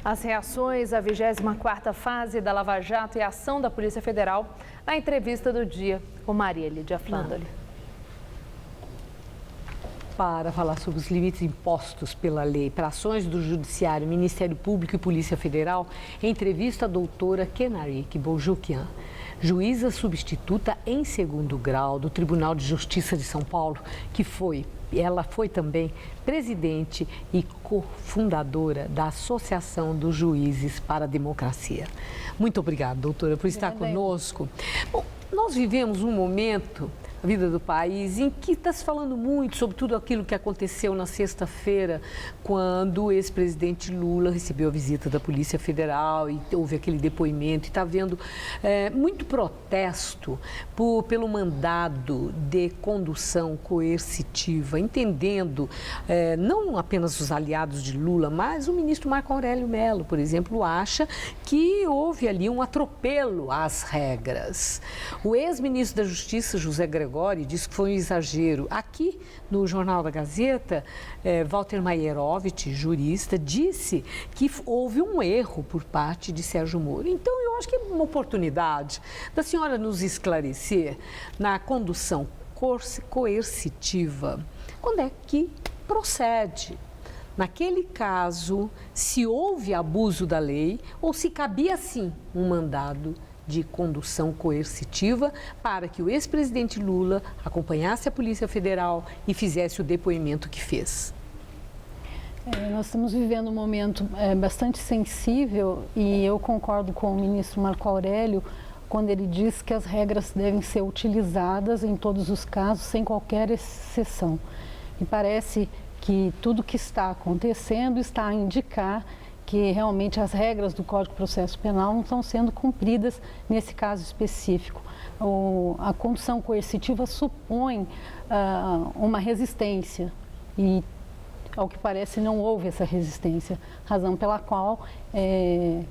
As reações à 24ª fase da Lava Jato e a ação da Polícia Federal na entrevista do dia com Maria Lídia Flandoli. Para falar sobre os limites impostos pela lei para ações do Judiciário, Ministério Público e Polícia Federal, entrevista a doutora Kenarik Bojukian, juíza substituta em segundo grau do Tribunal de Justiça de São Paulo, ela foi também presidente e cofundadora da Associação dos Juízes para a Democracia. Muito obrigada, doutora, por estar conosco. Bom, nós vivemos um momento a vida do país, em que está se falando muito sobre tudo aquilo que aconteceu na sexta-feira, quando o ex-presidente Lula recebeu a visita da Polícia Federal e houve aquele depoimento. E está havendo muito protesto pelo mandado de condução coercitiva, entendendo não apenas os aliados de Lula, mas o ministro Marco Aurélio Mello, por exemplo, acha que houve ali um atropelo às regras. O ex-ministro da Justiça, José Gregório, disse que foi um exagero. Aqui, no Jornal da Gazeta, Walter Maierovitch, jurista, disse que houve um erro por parte de Sérgio Moro. Então, eu acho que é uma oportunidade da senhora nos esclarecer na condução coercitiva, quando é que procede. Naquele caso, se houve abuso da lei ou se cabia, sim, um mandado de condução coercitiva para que o ex-presidente Lula acompanhasse a Polícia Federal e fizesse o depoimento que fez. Nós estamos vivendo um momento bastante sensível e eu concordo com o ministro Marco Aurélio quando ele diz que as regras devem ser utilizadas em todos os casos, sem qualquer exceção. E parece que tudo que está acontecendo está a indicar que realmente as regras do Código de Processo Penal não estão sendo cumpridas nesse caso específico. A condução coercitiva supõe uma resistência e, ao que parece, não houve essa resistência, razão pela qual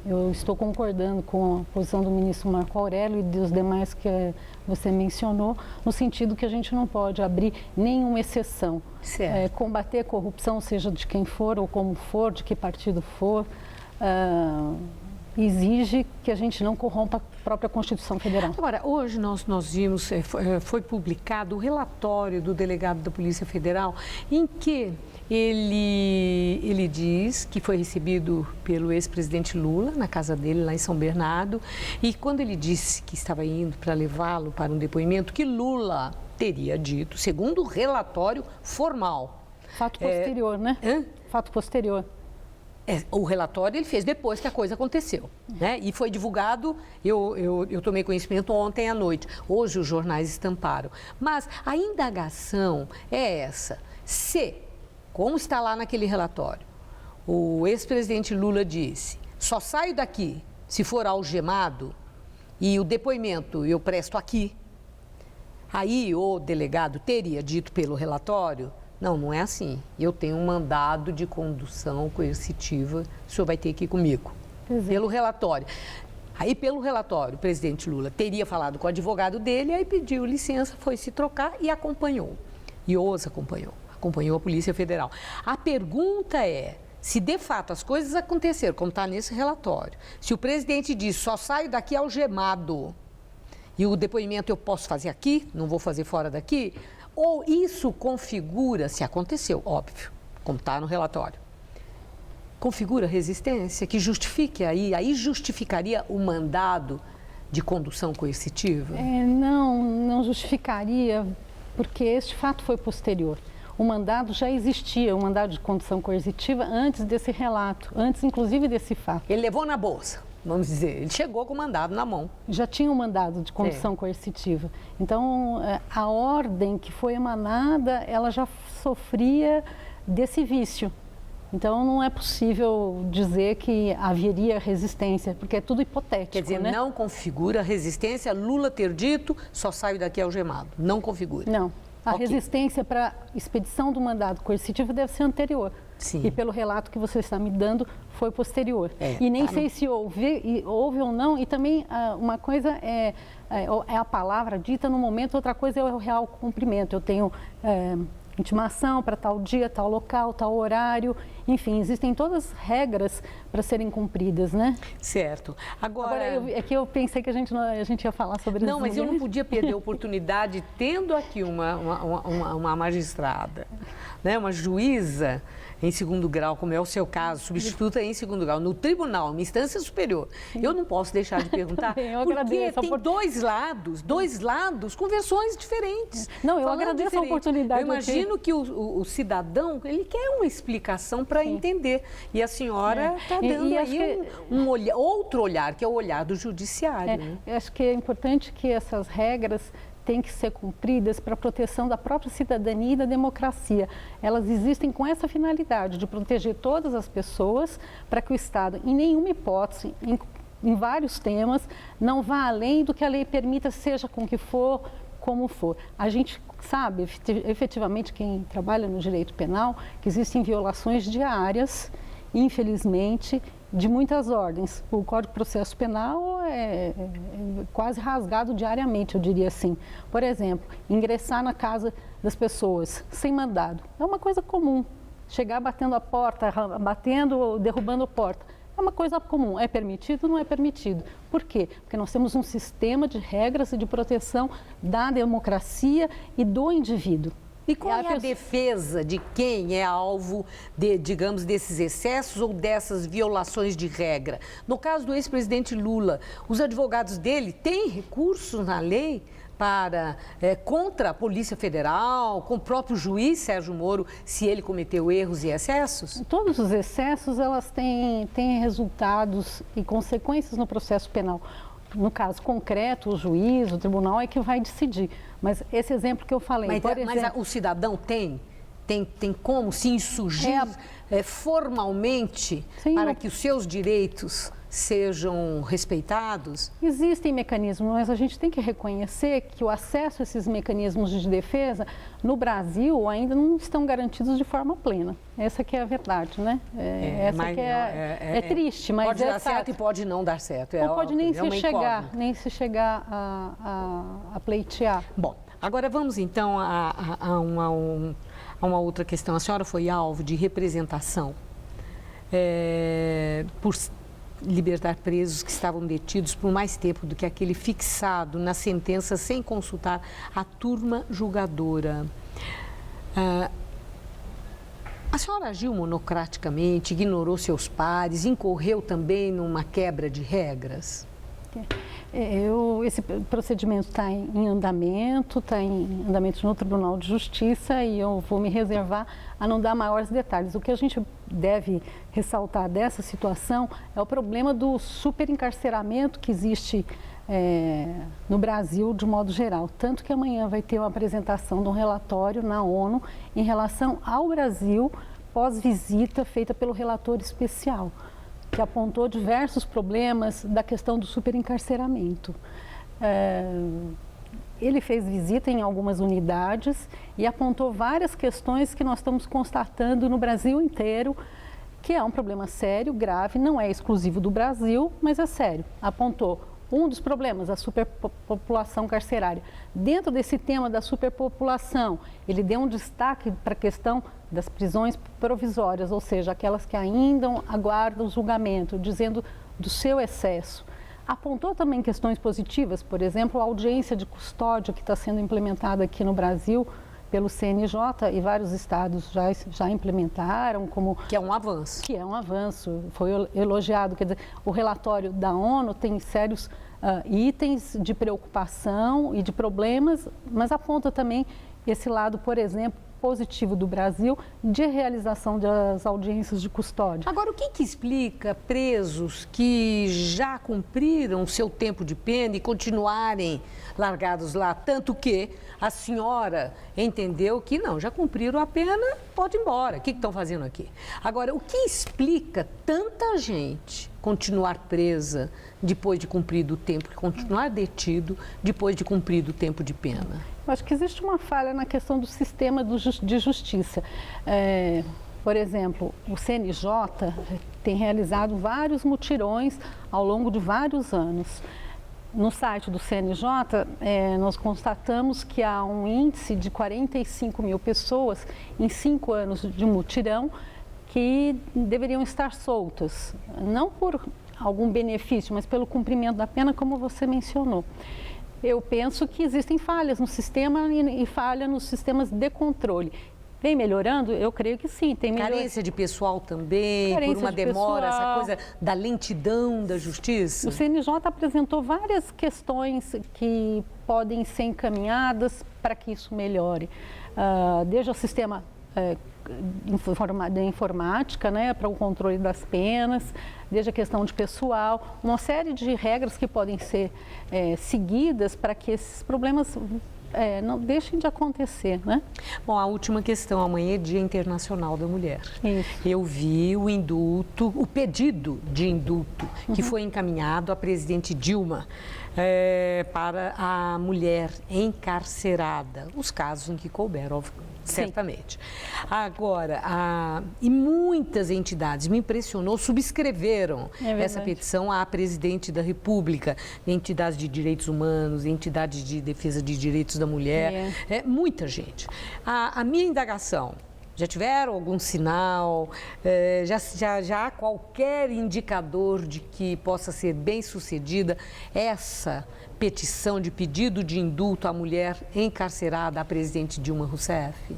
eu estou concordando com a posição do ministro Marco Aurélio e dos demais que você mencionou, no sentido que a gente não pode abrir nenhuma exceção. Combater a corrupção, seja de quem for ou como for, de que partido for, exige que a gente não corrompa a própria Constituição Federal. Agora, hoje nós vimos, foi publicado o relatório do delegado da Polícia Federal, em que ele diz que foi recebido pelo ex-presidente Lula na casa dele, lá em São Bernardo, e quando ele disse que estava indo para levá-lo para um depoimento, que Lula teria dito, segundo o relatório formal. Fato posterior, né? Fato posterior. O relatório ele fez depois que a coisa aconteceu, né? E foi divulgado, eu tomei conhecimento ontem à noite, hoje os jornais estamparam. Mas a indagação é essa, como está lá naquele relatório, o ex-presidente Lula disse, só saio daqui se for algemado e o depoimento eu presto aqui, aí o delegado teria dito pelo relatório, não é assim, eu tenho um mandado de condução coercitiva, o senhor vai ter que ir comigo, pelo relatório. Aí, pelo relatório, o presidente Lula teria falado com o advogado dele, aí pediu licença, foi se trocar e acompanhou, e os acompanhou a Polícia Federal. A pergunta é, se de fato as coisas aconteceram, como está nesse relatório, se o presidente diz, só saio daqui algemado, e o depoimento eu posso fazer aqui, não vou fazer fora daqui, ou isso configura, se aconteceu, óbvio, como está no relatório, configura resistência que justifique aí justificaria o mandado de condução coercitiva? Não justificaria, porque este fato foi posterior. O mandado já existia, o mandado de condução coercitiva, antes desse relato, antes inclusive desse fato. Ele levou na bolsa, vamos dizer, ele chegou com o mandado na mão. Já tinha um mandado de condução coercitiva. Então, a ordem que foi emanada, ela já sofria desse vício. Então, não é possível dizer que haveria resistência, porque é tudo hipotético. Quer dizer, né? Não configura resistência Lula ter dito, só saio daqui algemado. Não configura. Não. A resistência para a expedição do mandado coercitivo deve ser anterior. Sim. E pelo relato que você está me dando, foi posterior. E nem sei se houve ou não. E também uma coisa é a palavra dita no momento, outra coisa é o real cumprimento. Eu tenho intimação para tal dia, tal local, tal horário, enfim, existem todas as regras para serem cumpridas, né? Certo. Agora é que eu pensei que a gente ia falar sobre isso. Não, mas eu não podia perder a oportunidade, tendo aqui uma magistrada, né, uma juíza em segundo grau, como é o seu caso, substituta em segundo grau, no tribunal, uma instância superior. Eu não posso deixar de perguntar, porque tem dois lados com versões diferentes. Não, eu agradeço a oportunidade. Eu imagino que o cidadão, ele quer uma explicação para entender. E a senhora está dando aí outro olhar, que é o olhar do judiciário. Né? Eu acho que é importante que essas regras têm que ser cumpridas para a proteção da própria cidadania e da democracia. Elas existem com essa finalidade de proteger todas as pessoas para que o Estado, em nenhuma hipótese, em vários temas, não vá além do que a lei permita, seja com que for, como for. A gente sabe, efetivamente, quem trabalha no direito penal, que existem violações diárias, infelizmente, de muitas ordens. O Código de Processo Penal é quase rasgado diariamente, eu diria assim. Por exemplo, ingressar na casa das pessoas sem mandado. É uma coisa comum. Chegar batendo a porta, derrubando a porta. É uma coisa comum. É permitido ou não é permitido? Por quê? Porque nós temos um sistema de regras e de proteção da democracia e do indivíduo. E qual é a defesa de quem é alvo, digamos, desses excessos ou dessas violações de regra? No caso do ex-presidente Lula, os advogados dele têm recursos na lei contra a Polícia Federal, com o próprio juiz Sérgio Moro, se ele cometeu erros e excessos? Todos os excessos, elas têm resultados e consequências no processo penal. No caso concreto, o juiz, o tribunal é que vai decidir. Mas esse exemplo que eu falei, mas o cidadão tem como se insurgir formalmente para que os seus direitos sejam respeitados? Existem mecanismos, mas a gente tem que reconhecer que o acesso a esses mecanismos de defesa no Brasil ainda não estão garantidos de forma plena. Essa que é a verdade, né? É triste, mas pode dar certo e pode não dar certo. Não pode nem se chegar a pleitear. Bom, agora vamos então a uma outra questão. A senhora foi alvo de representação por libertar presos que estavam detidos por mais tempo do que aquele fixado na sentença sem consultar a turma julgadora. A senhora agiu monocraticamente, ignorou seus pares, incorreu também numa quebra de regras? Esse procedimento está em andamento no Tribunal de Justiça e eu vou me reservar a não dar maiores detalhes. O que a gente deve ressaltar dessa situação é o problema do superencarceramento que existe no Brasil de modo geral. Tanto que amanhã vai ter uma apresentação de um relatório na ONU em relação ao Brasil pós-visita feita pelo relator especial, que apontou diversos problemas da questão do superencarceramento. Ele fez visita em algumas unidades e apontou várias questões que nós estamos constatando no Brasil inteiro, que é um problema sério, grave, não é exclusivo do Brasil, mas é sério. Apontou um dos problemas, a superpopulação carcerária. Dentro desse tema da superpopulação, ele deu um destaque para a questão das prisões provisórias, ou seja, aquelas que ainda aguardam julgamento, dizendo do seu excesso. Apontou também questões positivas, por exemplo, a audiência de custódia que está sendo implementada aqui no Brasil pelo CNJ e vários estados já implementaram como... Que é um avanço. Que é um avanço, foi elogiado. Quer dizer, o relatório da ONU tem sérios itens de preocupação e de problemas, mas aponta também esse lado, por exemplo, positivo do Brasil de realização das audiências de custódia. Agora, o que explica presos que já cumpriram seu tempo de pena e continuarem largados lá, tanto que a senhora entendeu que não, já cumpriram a pena, pode ir embora. O que estão fazendo aqui? Agora, o que explica tanta gente continuar presa depois de cumprido o tempo, continuar detido depois de cumprido o tempo de pena? Eu acho que existe uma falha na questão do sistema de justiça. Por exemplo, o CNJ tem realizado vários mutirões ao longo de vários anos. no site do CNJ, nós constatamos que há um índice de 45 mil pessoas em 5 anos de mutirão que deveriam estar soltas, não por algum benefício, mas pelo cumprimento da pena, como você mencionou. Eu penso que existem falhas no sistema e falha nos sistemas de controle. Vem melhorando? Eu creio que sim. Tem Carência de pessoal também, por uma demora, essa coisa da lentidão da justiça? O CNJ apresentou várias questões que podem ser encaminhadas para que isso melhore. Desde o sistema de informática, né, para o controle das penas, desde a questão de pessoal, uma série de regras que podem ser seguidas para que esses problemas não deixem de acontecer, né? Bom, a última questão, amanhã é Dia Internacional da Mulher. Isso. Eu vi o indulto, o pedido de indulto que foi encaminhado à presidente Dilma para a mulher encarcerada, os casos em que couber, certamente. Agora, e muitas entidades, me impressionou, subscreveram essa petição à presidente da República, entidades de direitos humanos, entidades de defesa de direitos da mulher, muita gente. A minha indagação, já tiveram algum sinal, já há qualquer indicador de que possa ser bem sucedida essa petição de pedido de indulto à mulher encarcerada, à presidente Dilma Rousseff?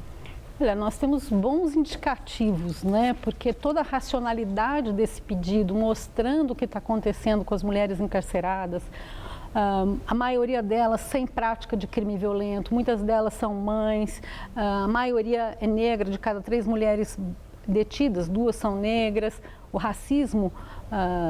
Olha, nós temos bons indicativos, né? Porque toda a racionalidade desse pedido, mostrando o que está acontecendo com as mulheres encarceradas, a maioria delas sem prática de crime violento, muitas delas são mães, a maioria é negra, de cada 3 mulheres detidas, 2 são negras, o racismo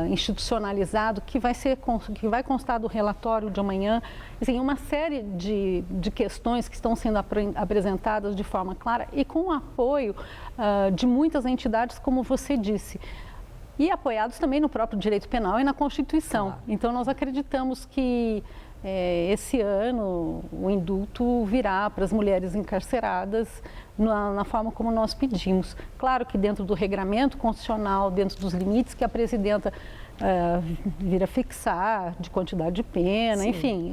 institucionalizado que vai constar do relatório de amanhã, assim, uma série de questões que estão sendo apresentadas de forma clara e com o apoio de muitas entidades, como você disse. E apoiados também no próprio direito penal e na Constituição. Claro. Então, nós acreditamos que esse ano o indulto virá para as mulheres encarceradas na forma como nós pedimos. Claro que dentro do regramento constitucional, dentro dos limites que a presidenta vira fixar, de quantidade de pena, sim, enfim,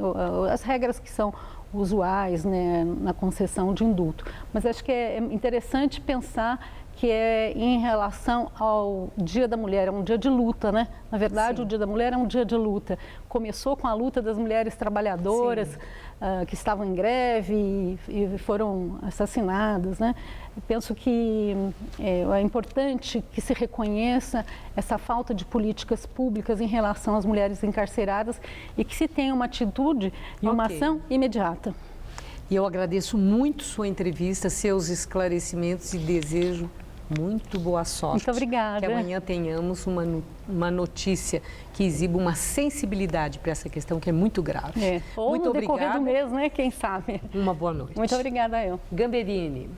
as regras que são usuais, né, na concessão de indulto. Mas acho que é interessante pensar que é em relação ao Dia da Mulher, é um dia de luta, né? Na verdade, sim, o Dia da Mulher é um dia de luta. Começou com a luta das mulheres trabalhadoras que estavam em greve e foram assassinadas, né? Eu penso que é importante que se reconheça essa falta de políticas públicas em relação às mulheres encarceradas e que se tenha uma atitude e uma ação imediata. E eu agradeço muito sua entrevista, seus esclarecimentos e desejo muito boa sorte. Muito obrigada. Que amanhã tenhamos uma notícia que exiba uma sensibilidade para essa questão que é muito grave. Ou muito no decorrer do mês, né? Quem sabe. Uma boa noite. Muito obrigada, eu. Gamberini.